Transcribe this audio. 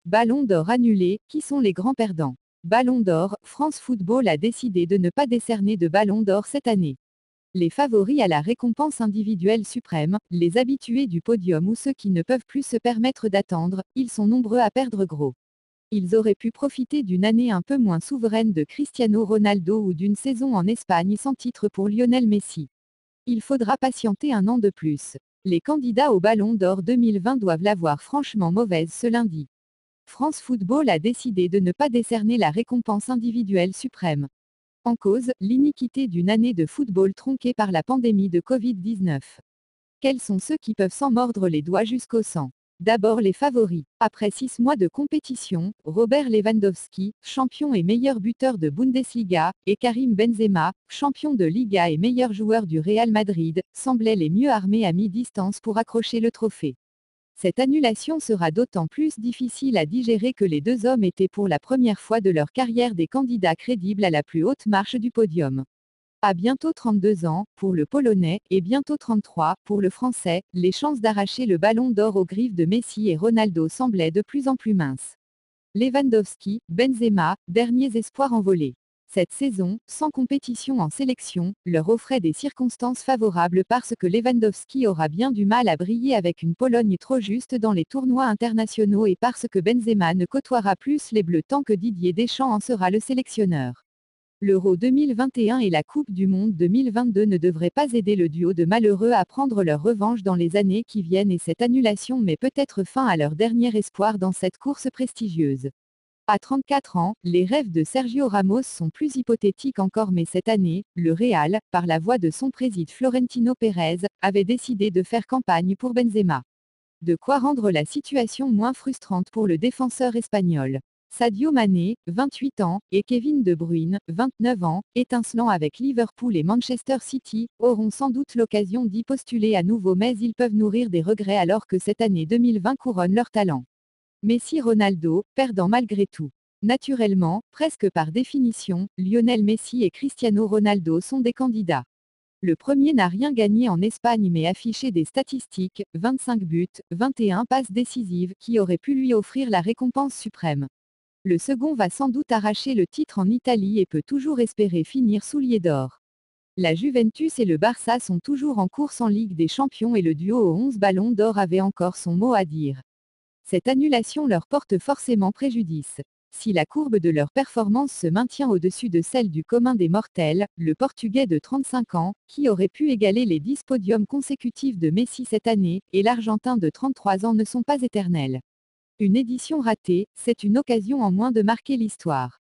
Ballon d'or annulé, qui sont les grands perdants? Ballon d'or, France Football a décidé de ne pas décerner de ballon d'or cette année. Les favoris à la récompense individuelle suprême, les habitués du podium ou ceux qui ne peuvent plus se permettre d'attendre, ils sont nombreux à perdre gros. Ils auraient pu profiter d'une année un peu moins souveraine de Cristiano Ronaldo ou d'une saison en Espagne sans titre pour Lionel Messi. Il faudra patienter un an de plus. Les candidats au Ballon d'Or 2020 doivent l'avoir franchement mauvaise ce lundi. France Football a décidé de ne pas décerner la récompense individuelle suprême. En cause, l'iniquité d'une année de football tronquée par la pandémie de Covid-19. Quels sont ceux qui peuvent s'en mordre les doigts jusqu'au sang? D'abord les favoris. Après 6 mois de compétition, Robert Lewandowski, champion et meilleur buteur de Bundesliga, et Karim Benzema, champion de Liga et meilleur joueur du Real Madrid, semblaient les mieux armés à mi-distance pour accrocher le trophée. Cette annulation sera d'autant plus difficile à digérer que les deux hommes étaient pour la première fois de leur carrière des candidats crédibles à la plus haute marche du podium. À bientôt 32 ans, pour le Polonais, et bientôt 33, pour le Français, les chances d'arracher le ballon d'or aux griffes de Messi et Ronaldo semblaient de plus en plus minces. Lewandowski, Benzema, derniers espoirs envolés. Cette saison, sans compétition en sélection, leur offrait des circonstances favorables parce que Lewandowski aura bien du mal à briller avec une Pologne trop juste dans les tournois internationaux et parce que Benzema ne côtoiera plus les Bleus tant que Didier Deschamps en sera le sélectionneur. L'Euro 2021 et la Coupe du Monde 2022 ne devraient pas aider le duo de malheureux à prendre leur revanche dans les années qui viennent et cette annulation met peut-être fin à leur dernier espoir dans cette course prestigieuse. À 34 ans, les rêves de Sergio Ramos sont plus hypothétiques encore mais cette année, le Real, par la voix de son président Florentino Pérez, avait décidé de faire campagne pour Benzema. De quoi rendre la situation moins frustrante pour le défenseur espagnol. Sadio Mané, 28 ans, et Kevin De Bruyne, 29 ans, étincelant avec Liverpool et Manchester City, auront sans doute l'occasion d'y postuler à nouveau mais ils peuvent nourrir des regrets alors que cette année 2020 couronne leur talent. Messi-Ronaldo, perdant malgré tout. Naturellement, presque par définition, Lionel Messi et Cristiano Ronaldo sont des candidats. Le premier n'a rien gagné en Espagne mais affiché des statistiques, 25 buts, 21 passes décisives, qui auraient pu lui offrir la récompense suprême. Le second va sans doute arracher le titre en Italie et peut toujours espérer finir soulier d'or. La Juventus et le Barça sont toujours en course en Ligue des Champions et le duo aux 11 ballons d'or avait encore son mot à dire. Cette annulation leur porte forcément préjudice. Si la courbe de leur performance se maintient au-dessus de celle du commun des mortels, le Portugais de 35 ans, qui aurait pu égaler les 10 podiums consécutifs de Messi cette année, et l'Argentin de 33 ans ne sont pas éternels. Une édition ratée, c'est une occasion en moins de marquer l'histoire.